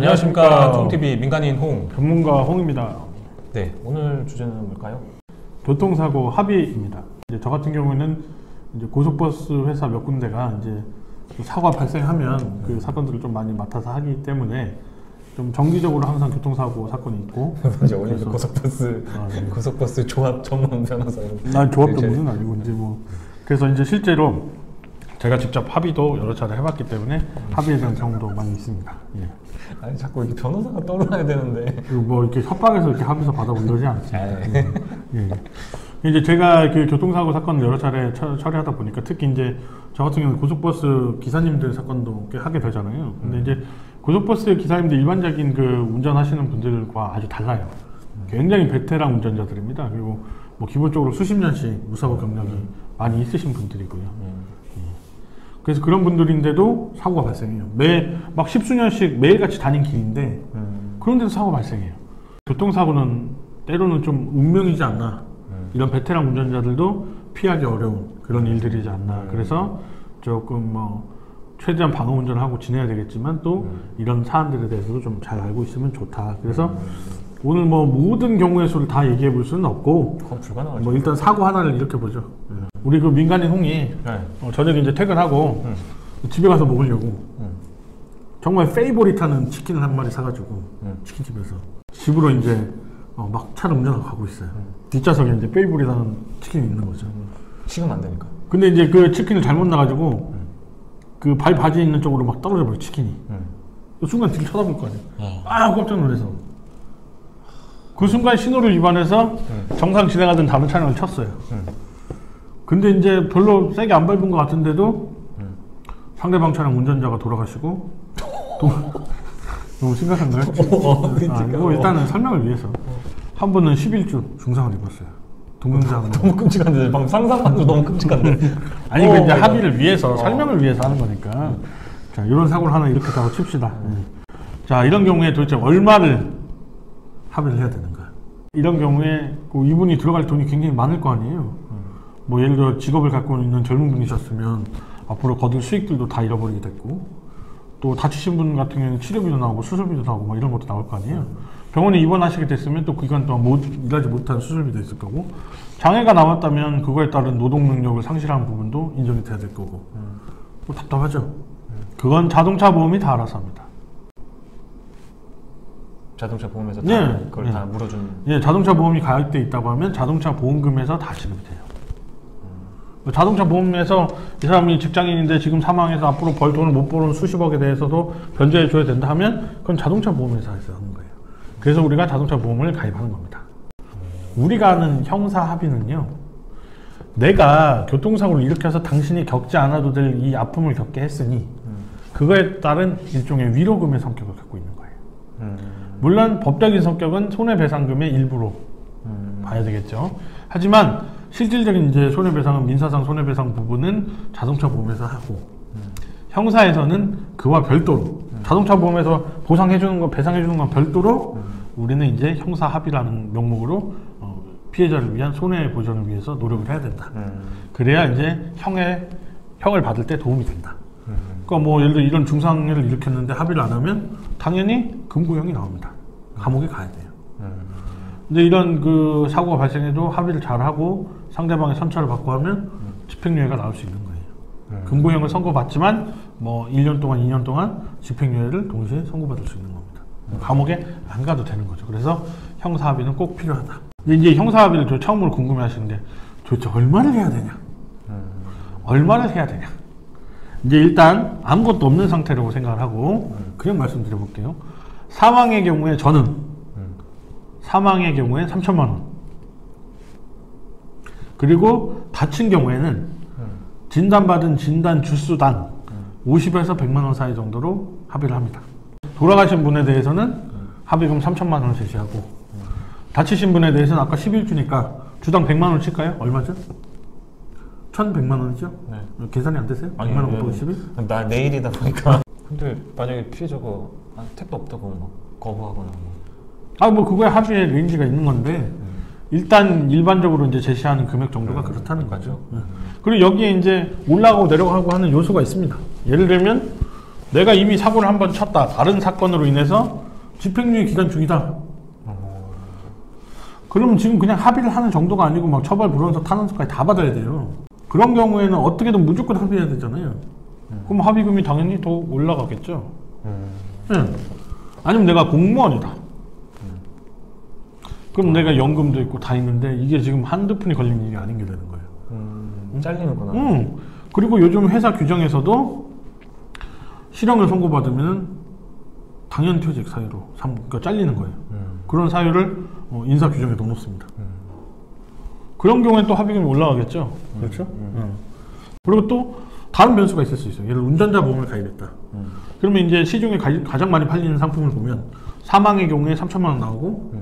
안녕하십니까. 쫑TV 민간인 홍 전문가 홍입니다. 네, 오늘 주제는 뭘까요? 교통사고 합의입니다. 이제 저 같은 경우에는 이제 고속버스 회사 몇 군데가 이제 사고가 발생하면 그 사건들을 좀 많이 맡아서 하기 때문에 좀 정기적으로 항상 교통사고 사건이 있고. 이제 원래 고속버스 조합 전문 변호사. 난 조합 전문은 아니고 이제 뭐 그래서 이제 실제로 제가 직접 합의도 여러 차례 해봤기 때문에 합의에 대한 경험도 많이 있습니다. 예. 아니 자꾸 이렇게 변호사가 떠올라야 되는데. 그리고 뭐 이렇게 협박해서 이렇게 합의서 받아본 거지 않습니다. 예. 이제 제가 그 교통사고 사건을 여러 차례 처리하다 보니까 특히 이제 저 같은 경우는 고속버스 기사님들 사건도 꽤 하게 되잖아요. 근데 이제 고속버스 기사님들 일반적인 그 운전하시는 분들과 아주 달라요. 굉장히 베테랑 운전자들입니다. 그리고 뭐 기본적으로 수십 년씩 무사고 경력이 많이 있으신 분들이고요. 그래서 그런 분들인데도 사고가 발생해요. 막 십수년씩 매일같이 다닌 길인데 그런데도 사고가 발생해요. 교통사고는 때로는 좀 운명이지 않나. 이런 베테랑 운전자들도 피하기 어려운 그런 일들이지 않나. 그래서 조금 뭐 최대한 방어 운전을 하고 지내야 되겠지만 또 이런 사안들에 대해서도 좀 잘 알고 있으면 좋다. 그래서 오늘 뭐 모든 경우의 수를 다 얘기해 볼 수는 없고 불가능하죠. 뭐 일단 사고 하나를 이렇게 보죠. 우리 그 민간인 홍이 저녁에 이제 퇴근하고 집에 가서 먹으려고 정말 페이보릿하는 치킨을 한 마리 사가지고 치킨집에서 집으로 이제 막 차를 운전하고 가고 있어요. 뒷좌석에 이제 페이보릿하는 치킨이 있는 거죠. 식으면 안 되니까. 근데 이제 그 치킨을 잘못 놔가지고 그 발 바지 있는 쪽으로 막 떨어져 버려 치킨이. 그 순간 뒤를 쳐다볼 거 아니에요. 아 깜짝 놀라서. 그 순간 신호를 위반해서 정상 진행하던 다른 차량을 쳤어요. 근데 이제 별로 세게 안 밟은 것 같은데도 상대방 차량 운전자가 돌아가시고 너무 심각한가요? 뭐 일단은 설명을 위해서 한 분은 11주 중상을 입었어요. 동영상 너무 끔찍한데 방금 상상만 해도 너무 끔찍한데. 아니 그 이제 합의를 위해서 설명을 위해서 하는 거니까. 자 이런 사고를 하나 이렇게다고 칩시다. 자 이런 경우에 도대체 얼마를 합의를 해야 되는가? 이런 경우에 그 이분이 들어갈 돈이 굉장히 많을 거 아니에요. 뭐 예를 들어 직업을 갖고 있는 젊은 분이셨으면 앞으로 거둘 수익들도 다 잃어버리게 됐고 또 다치신 분 같은 경우는 치료비도 나오고 수술비도 나오고 뭐 이런 것도 나올 거 아니에요. 병원에 입원하시게 됐으면 또 그 기간 동안 일하지 못한 수술비도 있을 거고 장애가 남았다면 그거에 따른 노동 능력을 상실한 부분도 인정이 돼야 될 거고 뭐 답답하죠. 그건 자동차 보험이 다 알아서 합니다. 자동차 보험에서 다 네, 그걸 다 물어주는. 예, 자동차 보험이 가입돼 있다고 하면 자동차 보험금에서 다 지급이 돼요. 자동차 보험에서 이 사람이 직장인인데 지금 사망해서 앞으로 벌 돈을 못 버는 수십억에 대해서도 변제해 줘야 된다 하면 그건 자동차 보험회사에서 하는 거예요. 그래서 우리가 자동차 보험을 가입하는 겁니다. 우리가 하는 형사 합의는요, 내가 교통사고를 일으켜서 당신이 겪지 않아도 될 이 아픔을 겪게 했으니 그거에 따른 일종의 위로금의 성격을 갖고 있는 거예요. 물론 법적인 성격은 손해배상금의 일부로 봐야 되겠죠. 하지만 실질적인 이제 손해배상은 민사상 손해배상 부분은 자동차 보험에서 하고 형사에서는 그와 별도로 자동차 보험에서 보상해주는 거 배상해주는 건 별도로 우리는 이제 형사 합의라는 명목으로 피해자를 위한 손해보전을 위해서 노력을 해야 된다. 그래야 이제 형을 받을 때 도움이 된다. 그러니까 뭐 예를 들어 이런 중상해를 일으켰는데 합의를 안 하면 당연히 금고형이 나옵니다. 감옥에 가야 돼요. 근데 이런 그 사고가 발생해도 합의를 잘하고 상대방의 선처를 받고 하면 집행유예가 나올 수 있는 거예요. 금고형을 선고받지만 뭐 1년 동안 2년 동안 집행유예를 동시에 선고받을 수 있는 겁니다. 감옥에 안 가도 되는 거죠. 그래서 형사합의는 꼭 필요하다. 이제 형사합의를 저 처음으로 궁금해 하시는데 도대체 얼마를 해야 되냐? 얼마를 해야 되냐? 이제 일단 아무것도 없는 상태라고 생각을 하고 그냥 말씀드려 볼게요. 사망의 경우에 저는 사망의 경우에 3천만 원. 그리고 다친 경우에는 진단받은 진단 주수당 50에서 100만 원 사이 정도로 합의를 합니다. 돌아가신 분에 대해서는 합의금 3천만 원을 제시하고 다치신 분에 대해서는 아까 11주니까 주당 100만 원 칠까요? 얼마죠? 1,100만 원이죠? 네. 계산이 안 되세요? 아니, 100만 원 곱하기 11? 나 내일이다 보니까. 근데 만약에 피해자가 택도 없다고 막 거부하거나 뭐 그거에 합의의 레인지가 있는 건데 일단 일반적으로 이제 제시하는 금액 정도가 그렇다는 거죠. 그리고 여기에 이제 올라가고 내려가고 하는 요소가 있습니다. 예를 들면 내가 이미 사고를 한번 쳤다. 다른 사건으로 인해서 집행유예 기간 중이다. 그러면 지금 그냥 합의를 하는 정도가 아니고 막 처벌, 불원서, 탄원서까지 다 받아야 돼요. 그런 경우에는 어떻게든 무조건 합의해야 되잖아요. 그럼 합의금이 당연히 더 올라가겠죠. 네. 아니면 내가 공무원이다. 그럼 내가 연금도 있고 다 있는데 이게 지금 한두 푼이 걸리는 일이 아닌 게 되는 거예요. 잘리는구나. 그리고 요즘 회사 규정에서도 실형을 선고받으면 당연퇴직 사유로 그러니까 잘리는 거예요. 그런 사유를 인사 규정에 넣어놓습니다. 그런 경우엔 또 합의금이 올라가겠죠. 그렇죠? 그리고 또 다른 변수가 있을 수 있어요. 예를 들어 운전자 보험을 가입했다. 그러면 이제 시중에 가장 많이 팔리는 상품을 보면 사망의 경우에 3천만 원 나오고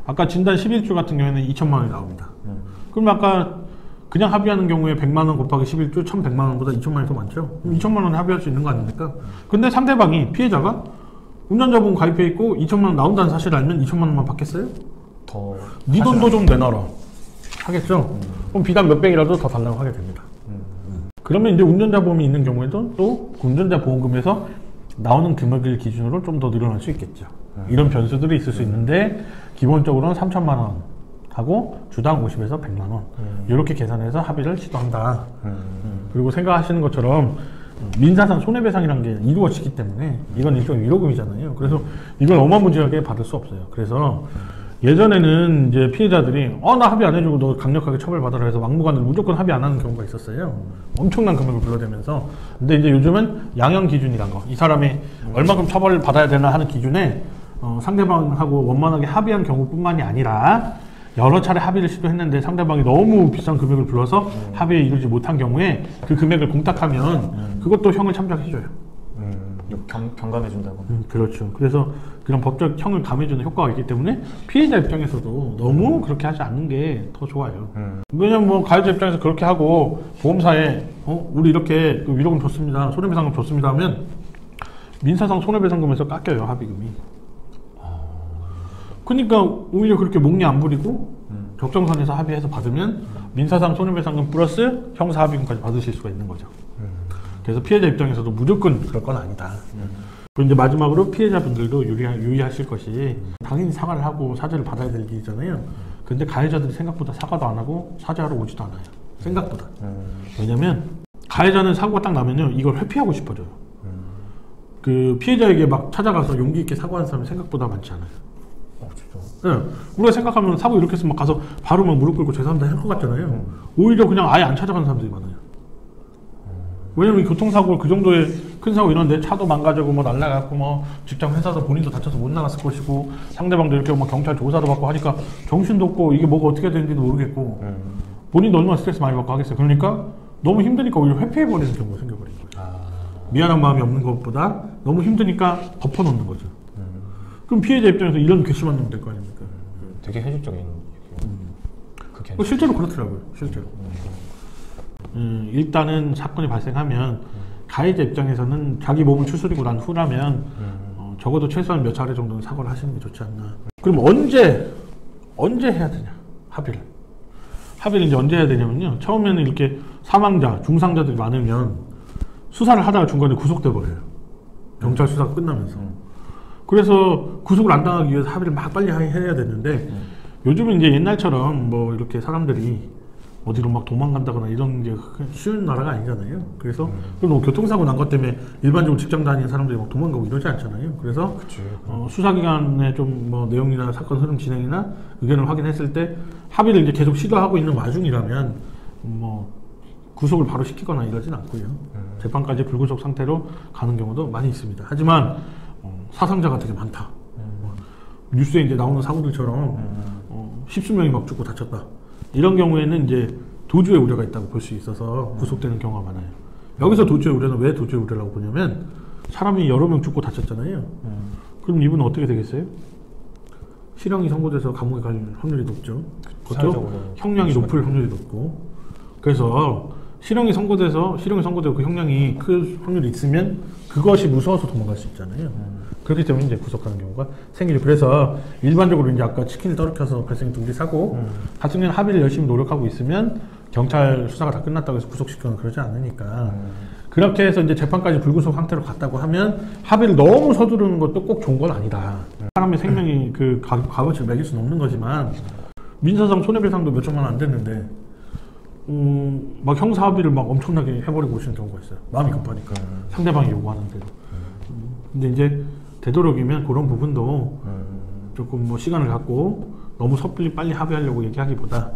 아까 진단 11주 같은 경우에는 2천만 원이 나옵니다. 그럼 아까 그냥 합의하는 경우에 100만 원 곱하기 11주 1,100만 원보다 2천만 원이 더 많죠? 그럼 2천만 원 합의할 수 있는 거 아닙니까? 근데 상대방이 피해자가 운전자 보험 가입해 있고 2천만 원 나온다는 사실을 알면 2천만 원만 받겠어요? 네 돈도 좀 내놔라 하겠죠? 그럼 비단 몇백이라도 더 달라고 하게 됩니다. 그러면 이제 운전자 보험이 있는 경우에도 또 운전자 보험금에서 나오는 금액을 기준으로 좀 더 늘어날 수 있겠죠. 이런 변수들이 있을 수 있는데 기본적으로는 3천만 원 하고 주당 50에서 100만 원 이렇게 계산해서 합의를 시도한다. 그리고 생각하시는 것처럼 민사상 손해배상이라는 게 이루어지기 때문에 이건 일종의 위로금이잖아요. 그래서 이걸 어마무지하게 받을 수 없어요. 그래서 예전에는 이제 피해자들이 나 합의 안 해주고 너 강력하게 처벌받아라 해서 막무가내로 무조건 합의 안 하는 경우가 있었어요. 엄청난 금액을 불러대면서. 근데 이제 요즘은 양형 기준이란 거, 이 사람이 얼마큼 처벌을 받아야 되나 하는 기준에 상대방하고 원만하게 합의한 경우뿐만이 아니라 여러 차례 합의를 시도했는데 상대방이 너무 비싼 금액을 불러서 합의에 이르지 못한 경우에 그 금액을 공탁하면 그것도 형을 참작해줘요. 경감해준다고. 그렇죠. 그래서 그런 법적 형을 감해주는 효과가 있기 때문에 피해자 입장에서도 너무 그렇게 하지 않는 게 더 좋아요. 왜냐면 뭐 가해자 입장에서 그렇게 하고 보험사에 우리 이렇게 위로금 줬습니다, 손해배상금 줬습니다 하면 민사상 손해배상금에서 깎여요, 합의금이. 그러니까 오히려 그렇게 목리 안 부리고 적정선에서 합의해서 받으면 민사상 손해배상금 플러스 형사 합의금까지 받으실 수가 있는 거죠. 그래서 피해자 입장에서도 무조건 그럴 건 아니다. 그리고 이제 마지막으로 피해자분들도 유의하실 것이 당연히 사과를 하고 사죄를 받아야 될 일이잖아요. 근데 가해자들이 생각보다 사과도 안 하고 사죄하러 오지도 않아요. 생각보다. 왜냐면 가해자는 사고가 딱 나면요 이걸 회피하고 싶어져요. 그 피해자에게 막 찾아가서 용기 있게 사과하는 사람이 생각보다 많지 않아요. 진짜? 네. 우리가 생각하면 사고 이렇게 했으면 막 가서 바로 막 무릎 꿇고 죄송합니다 할 것 같잖아요. 오히려 그냥 아예 안 찾아가는 사람들이 많아요. 왜냐면 교통사고 그 정도의 큰 사고 이런데 차도 망가지고 뭐 날라갔고 뭐 직장 회사도 본인도 다쳐서 못 나갔을 것이고 상대방도 이렇게 막 경찰 조사도 받고 하니까 정신도 없고 이게 뭐가 어떻게 되는지도 모르겠고 본인도 얼마나 스트레스 많이 받고 하겠어요. 그러니까 너무 힘드니까 오히려 회피해버리는 경우가 생겨버린 거예요. 미안한 마음이 없는 것보다 너무 힘드니까 덮어놓는 거죠. 그럼 피해자 입장에서 이런 괘씸한 놈 될 거 아닙니까? 되게 현실적인 실제로 그렇더라고요. 실제로. 일단은 사건이 발생하면 가해자 입장에서는 자기 몸을 추스리고 난 후라면 적어도 최소한 몇 차례 정도는 사과를 하시는 게 좋지 않나. 그럼 언제 해야 되냐? 합의를 이제 언제 해야 되냐면요. 처음에는 이렇게 사망자, 중상자들이 많으면 수사를 하다가 중간에 구속돼 버려요. 경찰 수사가 끝나면서. 그래서 구속을 안 당하기 위해서 합의를 막 빨리 해야 되는데 요즘은 이제 옛날처럼 뭐 이렇게 사람들이 어디로 막 도망간다거나 이런 게 쉬운 나라가 아니잖아요. 그래서 뭐 교통사고 난 것 때문에 일반적으로 직장 다니는 사람들이 막 도망가고 이러지 않잖아요. 그래서 수사기관의 좀 뭐 내용이나 사건 흐름 진행이나 의견을 확인했을 때 합의를 이제 계속 시도하고 있는 와중이라면 뭐 구속을 바로 시키거나 이러진 않고요. 재판까지 불구속 상태로 가는 경우도 많이 있습니다. 하지만 사상자가 되게 많다. 뉴스에 이제 나오는 사고들처럼 십수 명이 막 죽고 다쳤다. 이런 경우에는 이제 도주의 우려가 있다고 볼 수 있어서 구속되는 경우가 많아요. 여기서 도주의 우려는 왜 도주의 우려라고 보냐면 사람이 여러 명 죽고 다쳤잖아요. 그럼 이분은 어떻게 되겠어요? 실형이 선고돼서 감옥에 갈 확률이 높죠. 그것도 형량이 높을 확률이 높고. 그래서 실형이 선고되고 그 형량이 클 확률이 있으면 그것이 무서워서 도망갈 수 있잖아요. 그렇기 때문에 이제 구속하는 경우가 생기죠. 그래서 일반적으로 이제 아까 치킨을 떨어뜨려서 발생한 둥지 사고 같은 경우는 합의를 열심히 노력하고 있으면 경찰 수사가 다 끝났다고 해서 구속시키거나 그러지 않으니까 그렇게 해서 이제 재판까지 불구속 상태로 갔다고 하면 합의를 너무 서두르는 것도 꼭 좋은 건 아니다. 사람의 생명이 그 값어치를 매길 수는 없는 거지만 민사상 손해배상도 몇 천만 원 안 됐는데 막 형사 합의를 막 엄청나게 해버리고 오시는 경우가 있어요. 마음이 급하니까 상대방이 요구하는 대로. 근데 이제 되도록이면 그런 부분도 조금 뭐 시간을 갖고 너무 섣불리 빨리 합의하려고 얘기하기보다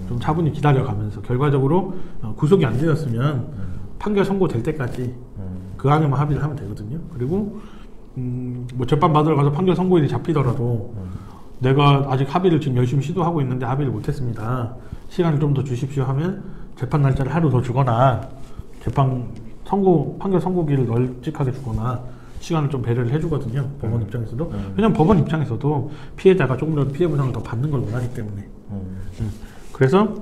좀 차분히 기다려가면서 결과적으로 구속이 안 되었으면 판결 선고될 때까지 그 안에만 합의를 하면 되거든요. 그리고 뭐 재판 받으러 가서 판결 선고일이 잡히더라도 내가 아직 합의를 지금 열심히 시도하고 있는데 합의를 못했습니다. 시간을 좀 더 주십시오 하면 재판 날짜를 하루 더 주거나 판결 선고기를 널찍하게 주거나 시간을 좀 배려를 해주거든요. 법원 입장에서도. 왜냐면 법원 입장에서도 피해자가 조금 더 피해 보상을 더 받는 걸 원하기 때문에. 그래서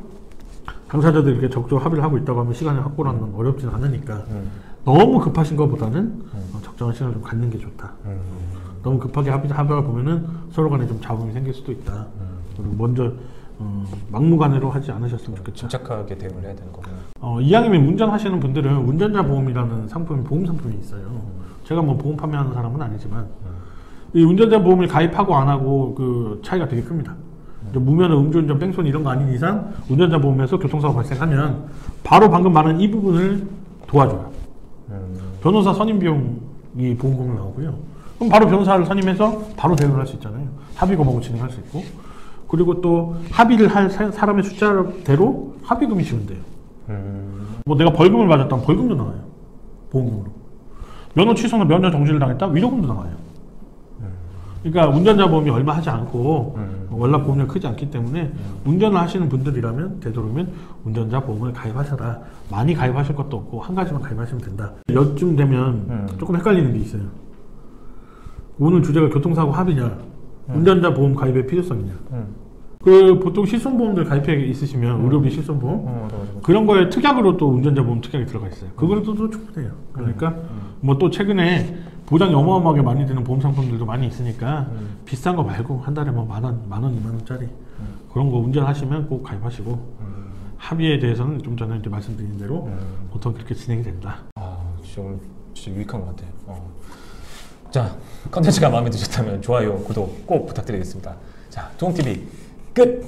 당사자들이 이렇게 적극적으로 합의를 하고 있다고 하면 시간을 확보하는 건 어렵지는 않으니까 너무 급하신 것보다는 적정한 시간을 좀 갖는 게 좋다. 너무 급하게 합의하다 보면은 서로 간에 좀 잡음이 생길 수도 있다. 그리고 먼저 막무가내로 하지 않으셨으면 좋겠다. 침착하게 대응을 해야 되는 거구나. 이왕이면 운전하시는 분들은 운전자 보험이라는 상품이 보험 상품이 있어요. 제가 뭐 보험 판매하는 사람은 아니지만 이 운전자 보험을 가입하고 안 하고 그 차이가 되게 큽니다. 무면허, 음주운전, 뺑소니 이런 거 아닌 이상 운전자 보험에서 교통사고 발생하면 바로 방금 말한 이 부분을 도와줘요. 변호사 선임 비용이 보험금으로 나오고요. 그럼 바로 변호사를 선임해서 바로 대응을 할 수 있잖아요. 합의 거하고 진행할 수 있고. 그리고 또 합의를 할 사람의 숫자대로 합의금이 지원돼요. 뭐 내가 벌금을 맞았다면 벌금도 나와요. 보험금으로. 면허 취소나 면허 정지를 당했다? 위로금도 나와요. 그러니까 운전자 보험이 얼마 하지 않고 월납 보험료가 크지 않기 때문에 운전을 하시는 분들이라면 되도록이면 운전자 보험을 가입하셔라. 많이 가입하실 것도 없고 한 가지만 가입하시면 된다. 여쯤 되면 조금 헷갈리는 게 있어요. 오늘 주제가 교통사고 합의냐 운전자 보험 가입의 필요성이냐. 그 보통 실손보험들 가입해 있으시면 의료비 실손보험 그런 거에 특약으로 또 운전자 보험 특약이 들어가 있어요. 그걸로도 또 충분해요. 그러니까 뭐 또 최근에 보장이 어마어마하게 많이 되는 보험 상품들도 많이 있으니까 비싼 거 말고 한 달에 뭐 만 원, 2만 원짜리 그런 거 운전하시면 꼭 가입하시고 합의에 대해서는 좀 전에 이제 말씀드린 대로 보통 그렇게 진행이 된다. 진짜 오늘 진짜 유익한 것 같아요. 자, 컨텐츠가 마음에 드셨다면 좋아요, 구독 꼭 부탁드리겠습니다. 자, 도움TV 끝!